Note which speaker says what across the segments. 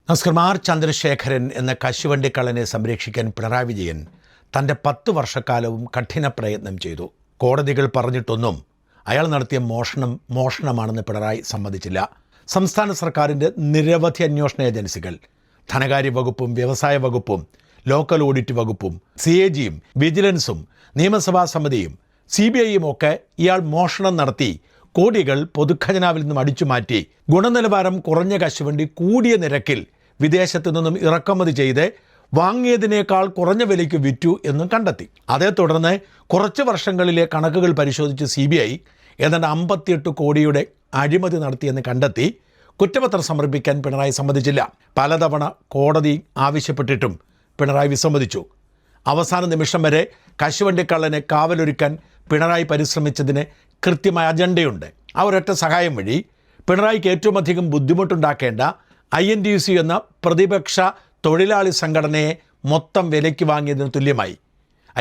Speaker 1: നമസ്കാരം. ആർ ചന്ദ്രശേഖരൻ എന്ന കശുവണ്ടിക്കള്ളനെ സംരക്ഷിക്കാൻ പിണറായി വിജയൻ തൻ്റെ 10 വർഷക്കാലവും കഠിന പ്രയത്നം ചെയ്തു. കോടതികൾ പറഞ്ഞിട്ടൊന്നും അയാൾ നടത്തിയ മോഷണമാണെന്ന് പിണറായി സമ്മതിച്ചില്ല. സംസ്ഥാന സർക്കാരിൻ്റെ നിരവധി അന്വേഷണ ഏജൻസികൾ, ധനകാര്യ വകുപ്പും വ്യവസായ വകുപ്പും ലോക്കൽ ഓഡിറ്റ് വകുപ്പും CAGയും വിജിലൻസും നിയമസഭാ സമിതിയും CBIയും ഒക്കെ ഇയാൾ മോഷണം നടത്തി കോടികൾ പൊതുഖജനാവിൽ നിന്നും അടിച്ചുമാറ്റി ഗുണനിലവാരം കുറഞ്ഞ കശുവണ്ടി കൂടിയ നിരക്കിൽ വിദേശത്തു നിന്നും ഇറക്കുമതി ചെയ്ത് വാങ്ങിയതിനേക്കാൾ കുറഞ്ഞ വിലയ്ക്ക് വിറ്റു എന്നും കണ്ടെത്തി. അതേ തുടർന്ന് കുറച്ച് വർഷങ്ങളിലെ കണക്കുകൾ പരിശോധിച്ച് CBI ഏതാണ്ട് 58 കോടിയുടെ അഴിമതി നടത്തിയെന്ന് കണ്ടെത്തി. കുറ്റപത്രം സമർപ്പിക്കാൻ പിണറായി സമ്മതിച്ചില്ല. പലതവണ കോടതി ആവശ്യപ്പെട്ടിട്ടും പിണറായി വിസമ്മതിച്ചു. അവസാന നിമിഷം വരെ കശുവണ്ടിക്കള്ളനെ കാവലൊരുക്കാൻ പിണറായി പരിശ്രമിച്ചതിന് കൃത്യമായ അജണ്ടയുണ്ട്. ആ ഒരൊറ്റ സഹായം വഴി പിണറായിക്ക് ഏറ്റവും അധികം ബുദ്ധിമുട്ടുണ്ടാക്കേണ്ട INTUC എന്ന പ്രതിപക്ഷ തൊഴിലാളി സംഘടനയെ മൊത്തം വിലയ്ക്ക് വാങ്ങിയതിന് തുല്യമായി.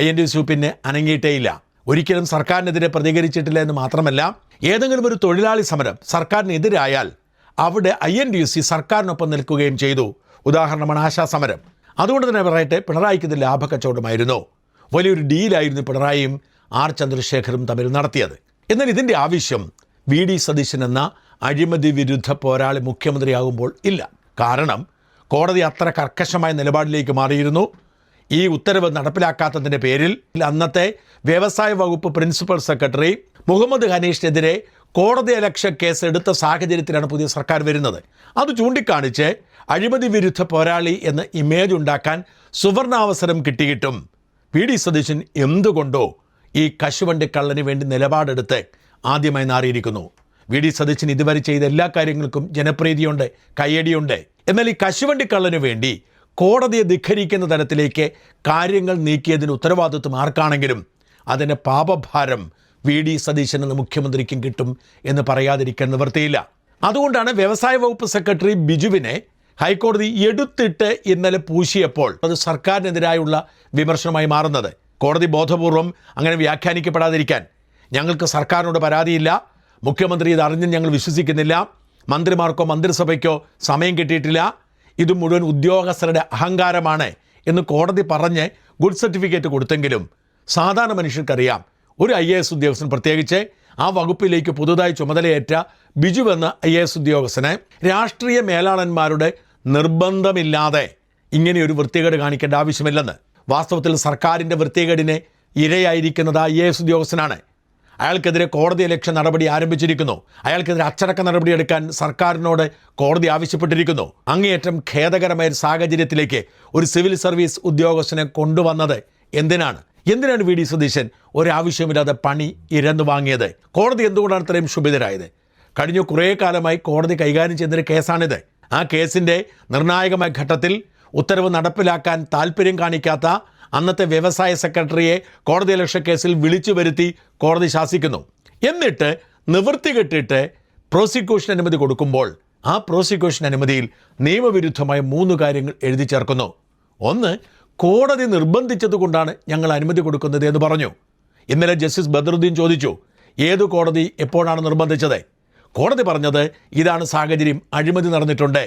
Speaker 1: INTUC പിന്നെ അനങ്ങിയിട്ടേയില്ല. ഒരിക്കലും സർക്കാരിനെതിരെ പ്രതികരിച്ചിട്ടില്ല എന്ന് മാത്രമല്ല, ഏതെങ്കിലും ഒരു തൊഴിലാളി സമരം സർക്കാരിനെതിരായാൽ അവിടെ INTUC സർക്കാരിനൊപ്പം നിൽക്കുകയും ചെയ്തു. ഉദാഹരണമാണ് ആശാ സമരം. അതുകൊണ്ട് തന്നെ പറയട്ടെ, പിണറായിക്ക് ഇത് ലാഭക്കച്ചവടമായിരുന്നു. വലിയൊരു ഡീലായിരുന്നു പിണറായിയും ആർ ചന്ദ്രശേഖരും തമ്മിൽ നടത്തിയത്. എന്നാൽ ഇതിൻ്റെ ആവശ്യം VD സതീശൻ എന്ന അഴിമതി വിരുദ്ധ പോരാളി മുഖ്യമന്ത്രിയാകുമ്പോൾ ഇല്ല. കാരണം കോടതി അത്ര കർക്കശമായ നിലപാടിലേക്ക് മാറിയിരുന്നു. ഈ ഉത്തരവ് നടപ്പിലാക്കാത്തതിൻ്റെ പേരിൽ അന്നത്തെ വ്യവസായ വകുപ്പ് പ്രിൻസിപ്പൽ സെക്രട്ടറി മുഹമ്മദ് ഹനീഷിനെതിരെ കോടതിയലക്ഷ്യ കേസ് എടുത്ത സാഹചര്യത്തിലാണ് പുതിയ സർക്കാർ വരുന്നത്. അത് ചൂണ്ടിക്കാണിച്ച് അഴിമതി വിരുദ്ധ പോരാളി എന്ന ഇമേജ് ഉണ്ടാക്കാൻ സുവർണാവസരം കിട്ടിയിട്ടും VD സതീശൻ എന്തുകൊണ്ടോ ഈ കശുവണ്ടിക്കള്ളന് വേണ്ടി നിലപാടെടുത്ത് ആദ്യമായി മാറിയിരിക്കുന്നു. VD സതീശൻ ഇതുവരെ ചെയ്ത എല്ലാ കാര്യങ്ങൾക്കും ജനപ്രീതിയുണ്ട്, കയ്യടിയുണ്ട്. എന്നാൽ ഈ കശുവണ്ടിക്കള്ളന് വേണ്ടി കോടതിയെ ധിഖരിക്കുന്ന തരത്തിലേക്ക് കാര്യങ്ങൾ നീക്കിയതിന് ഉത്തരവാദിത്വം ആർക്കാണെങ്കിലും അതിൻ്റെ പാപഭാരം VD സതീശൻ എന്ന മുഖ്യമന്ത്രിക്കും കിട്ടും എന്ന് പറയാതിരിക്കാൻ നിവൃത്തിയില്ല. അതുകൊണ്ടാണ് വ്യവസായ വകുപ്പ് സെക്രട്ടറി ബിജുവിനെ ഹൈക്കോടതി എടുത്തിട്ട് ഇന്നലെ പൂശിയപ്പോൾ അത് സർക്കാരിനെതിരായുള്ള വിമർശനമായി മാറുന്നത്. കോടതി ബോധപൂർവം അങ്ങനെ വ്യാഖ്യാനിക്കപ്പെടാതിരിക്കാൻ, ഞങ്ങൾക്ക് സർക്കാരിനോട് പരാതിയില്ല, മുഖ്യമന്ത്രി ഇത് അറിഞ്ഞ് ഞങ്ങൾ വിശ്വസിക്കുന്നില്ല, മന്ത്രിമാർക്കോ മന്ത്രിസഭയ്ക്കോ സമയം കിട്ടിയിട്ടില്ല, ഇത് മുഴുവൻ ഉദ്യോഗസ്ഥരുടെ അഹങ്കാരമാണ് എന്ന് കോടതി പറഞ്ഞ് ഗുഡ് സർട്ടിഫിക്കറ്റ് കൊടുത്തെങ്കിലും സാധാരണ മനുഷ്യർക്കറിയാം, ഒരു IAS ഉദ്യോഗസ്ഥൻ, പ്രത്യേകിച്ച് ആ വകുപ്പിലേക്ക് പുതുതായി ചുമതലയേറ്റ ബിജു എന്ന IAS ഉദ്യോഗസ്ഥന് രാഷ്ട്രീയ മേലാളന്മാരുടെ നിർബന്ധമില്ലാതെ ഇങ്ങനെയൊരു വൃത്തികേട് കാണിക്കേണ്ട ആവശ്യമില്ലെന്ന്. വാസ്തവത്തിൽ സർക്കാരിൻ്റെ വൃത്തികേടിന് ഇരയായിരിക്കുന്നത് IAS ഉദ്യോഗസ്ഥനാണ്. അയാൾക്കെതിരെ കോടതിയലക്ഷ്യ നടപടി ആരംഭിച്ചിരിക്കുന്നു. അയാൾക്കെതിരെ അച്ചടക്ക നടപടിയെടുക്കാൻ സർക്കാരിനോട് കോടതി ആവശ്യപ്പെട്ടിരിക്കുന്നു. അങ്ങേയറ്റം ഖേദകരമായ സാഹചര്യത്തിലേക്ക് ഒരു സിവിൽ സർവീസ് ഉദ്യോഗസ്ഥനെ കൊണ്ടുവന്നത് എന്തിനാണ് VD സതീശൻ ഒരാവശ്യമില്ലാതെ പണി ഇരന്നു വാങ്ങിയത്? കോടതി എന്തുകൊണ്ടാണ് ഇത്രയും ക്ഷുഭിതരായത്? കഴിഞ്ഞ കുറേ കാലമായി കോടതി കൈകാര്യം ചെയ്യുന്നൊരു കേസാണിത്. ആ കേസിൻ്റെ നിർണായകമായ ഘട്ടത്തിൽ ഉത്തരവ് നടപ്പിലാക്കാൻ താല്പര്യം കാണിക്കാത്ത അന്നത്തെ വ്യവസായ സെക്രട്ടറിയെ കോടതിയലക്ഷ്യ കേസിൽ വിളിച്ചു വരുത്തി കോടതി ശാസിക്കുന്നു. എന്നിട്ട് നിവൃത്തി കെട്ടിട്ട് പ്രോസിക്യൂഷൻ അനുമതി കൊടുക്കുമ്പോൾ ആ പ്രോസിക്യൂഷൻ അനുമതിയിൽ നിയമവിരുദ്ധമായ 3 കാര്യങ്ങൾ എഴുതി ചേർക്കുന്നു. ഒന്ന്, കോടതി നിർബന്ധിച്ചതുകൊണ്ടാണ് ഞങ്ങൾ അനുമതി കൊടുക്കുന്നത് എന്ന് പറഞ്ഞു. ഇന്നലെ ജസ്റ്റിസ് ബദറുദ്ദീൻ ചോദിച്ചു, ഏതു കോടതി എപ്പോഴാണ് നിർബന്ധിച്ചത്? കോടതി പറഞ്ഞത് ഇതാണ് സാഹചര്യം, അഴിമതി നടന്നിട്ടുണ്ട്,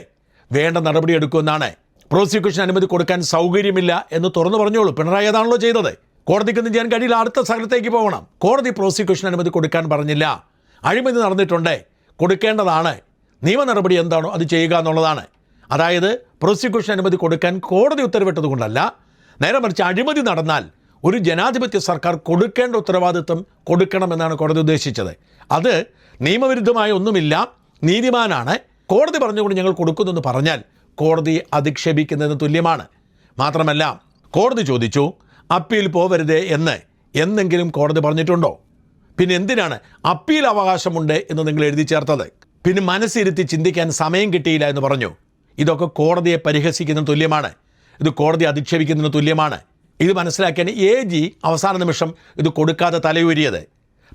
Speaker 1: വേണ്ട നടപടി എടുക്കുമെന്നാണ്. പ്രോസിക്യൂഷൻ അനുമതി കൊടുക്കാൻ സൗകര്യമില്ല എന്ന് തുറന്നു പറഞ്ഞോളൂ. പിണറായി അതാണല്ലോ ചെയ്തത്. കോടതിക്കൊന്നും ചെയ്യാൻ കഴിയില്ല, അടുത്ത സ്ഥലത്തേക്ക് പോകണം. കോടതി പ്രോസിക്യൂഷൻ അനുമതി കൊടുക്കാൻ പറഞ്ഞില്ല. അഴിമതി നടന്നിട്ടുണ്ട്, കൊടുക്കേണ്ടതാണ്, നിയമ നടപടി എന്താണോ അത് ചെയ്യുക എന്നുള്ളതാണ്. അതായത് പ്രോസിക്യൂഷൻ അനുമതി കൊടുക്കാൻ കോടതി ഉത്തരവിട്ടത് കൊണ്ടല്ല, നേരെ മറിച്ച് അഴിമതി നടന്നാൽ ഒരു ജനാധിപത്യ സർക്കാർ കൊടുക്കേണ്ട ഉത്തരവാദിത്വം കൊടുക്കണമെന്നാണ് കോടതി ഉദ്ദേശിച്ചത്. അത് നിയമവിരുദ്ധമായ ഒന്നുമില്ല, നീതിമാനാണ്, കോടതി പറഞ്ഞുകൊണ്ട് ഞങ്ങൾ കൊടുക്കുന്നെന്ന് പറഞ്ഞാൽ കോടതി അധിക്ഷേപിക്കുന്നതിന് തുല്യമാണ്. മാത്രമല്ല, കോടതി ചോദിച്ചു അപ്പീൽ പോവരുതേ എന്ന് എന്തെങ്കിലും കോടതി പറഞ്ഞിട്ടുണ്ടോ? പിന്നെ എന്തിനാണ് അപ്പീൽ അവകാശമുണ്ട് എന്ന് നിങ്ങൾ എഴുതി ചേർത്തത്? പിന്നെ മനസ്സിരുത്തി ചിന്തിക്കാൻ സമയം കിട്ടിയില്ല എന്ന് പറഞ്ഞു. ഇതൊക്കെ കോടതിയെ പരിഹസിക്കുന്നതിന് തുല്യമാണ്, ഇത് കോടതി അധിക്ഷേപിക്കുന്നതിന് തുല്യമാണ്. ഇത് മനസ്സിലാക്കിയാണ് AG അവസാന നിമിഷം ഇത് കൊടുക്കാതെ തലയൂരിയത്.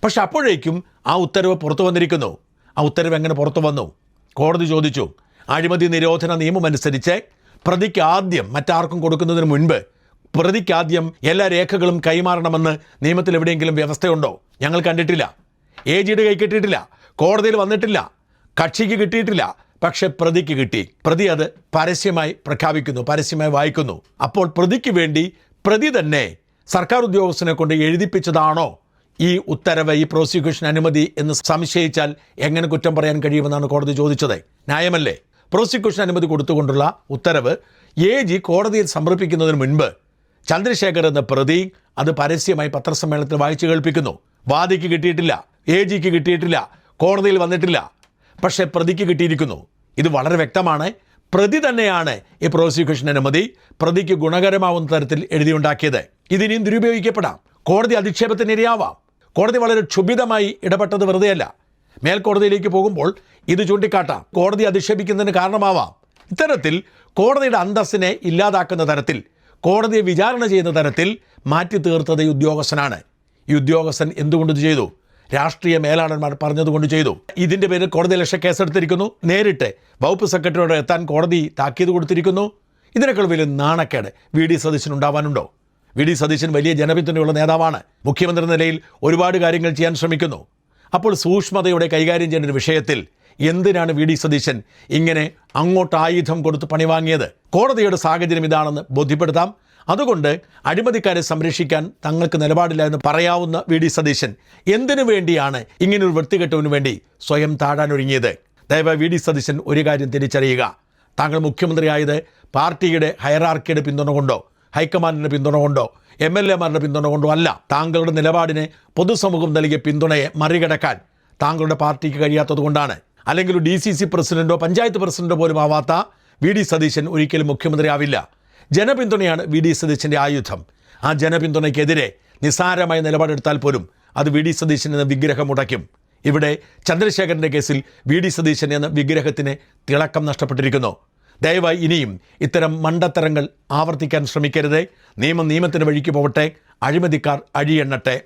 Speaker 1: പക്ഷെ അപ്പോഴേക്കും ആ ഉത്തരവ് പുറത്തു വന്നിരിക്കുന്നു. ആ ഉത്തരവ് എങ്ങനെ പുറത്തു വന്നു? കോടതി ചോദിച്ചു, അഴിമതി നിരോധന നിയമമനുസരിച്ച് പ്രതിക്ക് ആദ്യം, മറ്റാർക്കും കൊടുക്കുന്നതിന് മുൻപ് പ്രതിക്കാദ്യം എല്ലാ രേഖകളും കൈമാറണമെന്ന് നിയമത്തിൽ എവിടെയെങ്കിലും വ്യവസ്ഥയുണ്ടോ? ഞങ്ങൾ കണ്ടിട്ടില്ല. AGയുടെ കൈ കിട്ടിയിട്ടില്ല, കോടതിയിൽ വന്നിട്ടില്ല, കക്ഷിക്ക് കിട്ടിയിട്ടില്ല, പക്ഷെ പ്രതിക്ക് കിട്ടി. പ്രതി അത് പരസ്യമായി പ്രഖ്യാപിക്കുന്നു, പരസ്യമായി വായിക്കുന്നു. അപ്പോൾ പ്രതിക്ക് വേണ്ടി പ്രതി തന്നെ സർക്കാർ ഉദ്യോഗസ്ഥനെ കൊണ്ട് എഴുതിപ്പിച്ചതാണോ ഈ ഉത്തരവ്, ഈ പ്രോസിക്യൂഷൻ അനുമതി എന്ന് സംശയിച്ചാൽ എങ്ങനെ കുറ്റം പറയാൻ കഴിയുമെന്നാണ് കോടതി ചോദിച്ചത്. ന്യായമല്ലേ? പ്രോസിക്യൂഷൻ അനുമതി കൊടുത്തുകൊണ്ടുള്ള ഉത്തരവ് AG കോടതിയിൽ സമർപ്പിക്കുന്നതിന് മുൻപ് ചന്ദ്രശേഖർ എന്ന പ്രതി അത് പരസ്യമായി പത്രസമ്മേളനത്തിൽ വായിച്ചു കേൾപ്പിക്കുന്നു. വാദിക്ക് കിട്ടിയിട്ടില്ല, AGക്ക് കിട്ടിയിട്ടില്ല, കോടതിയിൽ വന്നിട്ടില്ല. പക്ഷേ പ്രതിക്ക് കിട്ടിയിരിക്കുന്നു. ഇത് വളരെ വ്യക്തമാണ്. പ്രതി തന്നെയാണ് ഈ പ്രോസിക്യൂഷൻ അനുമതി പ്രതിക്ക് ഗുണകരമാവുന്ന തരത്തിൽ എഴുതിയുണ്ടാക്കിയത്. ഇതിനിയും ദുരുപയോഗിക്കപ്പെടാം. കോടതി അധിക്ഷേപത്തിന് ഇരയാവാം. കോടതി വളരെ ക്ഷുഭിതമായി ഇടപെട്ടത് വെറുതെയല്ല. മേൽക്കോടതിയിലേക്ക് പോകുമ്പോൾ ഇത് ചൂണ്ടിക്കാട്ടാം. കോടതി അധിക്ഷേപിക്കുന്നതിന് കാരണമാവാം. ഇത്തരത്തിൽ കോടതിയുടെ അന്തസ്സിനെ ഇല്ലാതാക്കുന്ന തരത്തിൽ, കോടതിയെ വിചാരണ ചെയ്യുന്ന തരത്തിൽ മാറ്റി തീർത്തത് ഈ ഉദ്യോഗസ്ഥനാണ്. ഈ ഉദ്യോഗസ്ഥൻ എന്തുകൊണ്ട് ചെയ്തു? രാഷ്ട്രീയ മേലാളന്മാർ പറഞ്ഞതുകൊണ്ട് ചെയ്തു. ഇതിൻ്റെ പേരിൽ കോടതി ലക്ഷ്യ കേസെടുത്തിരിക്കുന്നു. നേരിട്ട് വകുപ്പ് സെക്രട്ടറിയോട് എത്താൻ കോടതി താക്കീത് കൊടുത്തിരിക്കുന്നു. ഇതിനേക്കാൾ വലിയ നാണക്കേട് VD സതീശനുണ്ടാവാനുണ്ടോ? VD സതീശൻ വലിയ ജനപിന്തുണയുള്ള നേതാവാണ്. മുഖ്യമന്ത്രി നിലയിൽ ഒരുപാട് കാര്യങ്ങൾ ചെയ്യാൻ ശ്രമിക്കുന്നു. അപ്പോൾ സൂക്ഷ്മതയോടെ കൈകാര്യം ചെയ്യുന്ന ഒരു വിഷയത്തിൽ എന്തിനാണ് VD സതീശൻ ഇങ്ങനെ അങ്ങോട്ട് ആയുധം കൊടുത്ത് പണി വാങ്ങിയത്? കോടതിയുടെ സാഹചര്യം ഇതാണെന്ന് ബോധ്യപ്പെടുത്താം. അതുകൊണ്ട് അഴിമതിക്കാരെ സംരക്ഷിക്കാൻ തങ്ങൾക്ക് നിലപാടില്ല എന്ന് പറയാവുന്ന VD സതീശൻ എന്തിനു വേണ്ടിയാണ് ഇങ്ങനൊരു വൃത്തികെട്ടവന് വേണ്ടി സ്വയം താഴാനൊരുങ്ങിയത്? ദയവായി VD സതീശൻ ഒരു കാര്യം തിരിച്ചറിയുക. താങ്കൾ മുഖ്യമന്ത്രിയായത് പാർട്ടിയുടെ ഹയറാർക്കിയുടെ പിന്തുണ കൊണ്ടോ, ഹൈക്കമാൻഡിൻ്റെ പിന്തുണ കൊണ്ടോ, MLA-മാരുടെ പിന്തുണ കൊണ്ടോ അല്ല. താങ്കളുടെ നിലപാടിന് പൊതുസമൂഹം നൽകിയ പിന്തുണയെ മറികടക്കാൻ താങ്കളുടെ പാർട്ടിക്ക് കഴിയാത്തത് കൊണ്ടാണ്. അല്ലെങ്കിൽ DCC പ്രസിഡന്റോ പഞ്ചായത്ത് പ്രസിഡന്റോ പോലും ആവാത്ത VD സതീശൻ ഒരിക്കലും മുഖ്യമന്ത്രി ആവില്ല. ജനപിന്തുണയാണ് VD സതീശൻ്റെ ആയുധം. ആ ജനപിന്തുണയ്ക്കെതിരെ നിസ്സാരമായ നിലപാടെടുത്താൽ പോലും അത് VD സതീശൻ എന്ന വിഗ്രഹം ഉടയ്ക്കും. ഇവിടെ ചന്ദ്രശേഖരൻ്റെ കേസിൽ VD സതീശൻ എന്ന വിഗ്രഹത്തിന് തിളക്കം നഷ്ടപ്പെട്ടിരിക്കുന്നു. ദയവായി ഇനിയും ഇത്തരം മണ്ടത്തരങ്ങൾ ആവർത്തിക്കാൻ ശ്രമിക്കരുത്. നിയമം നിയമത്തിൻ്റെ വഴിക്ക് പോവട്ടെ, അഴിമതിക്കാർ അഴിയെണ്ണട്ടെ.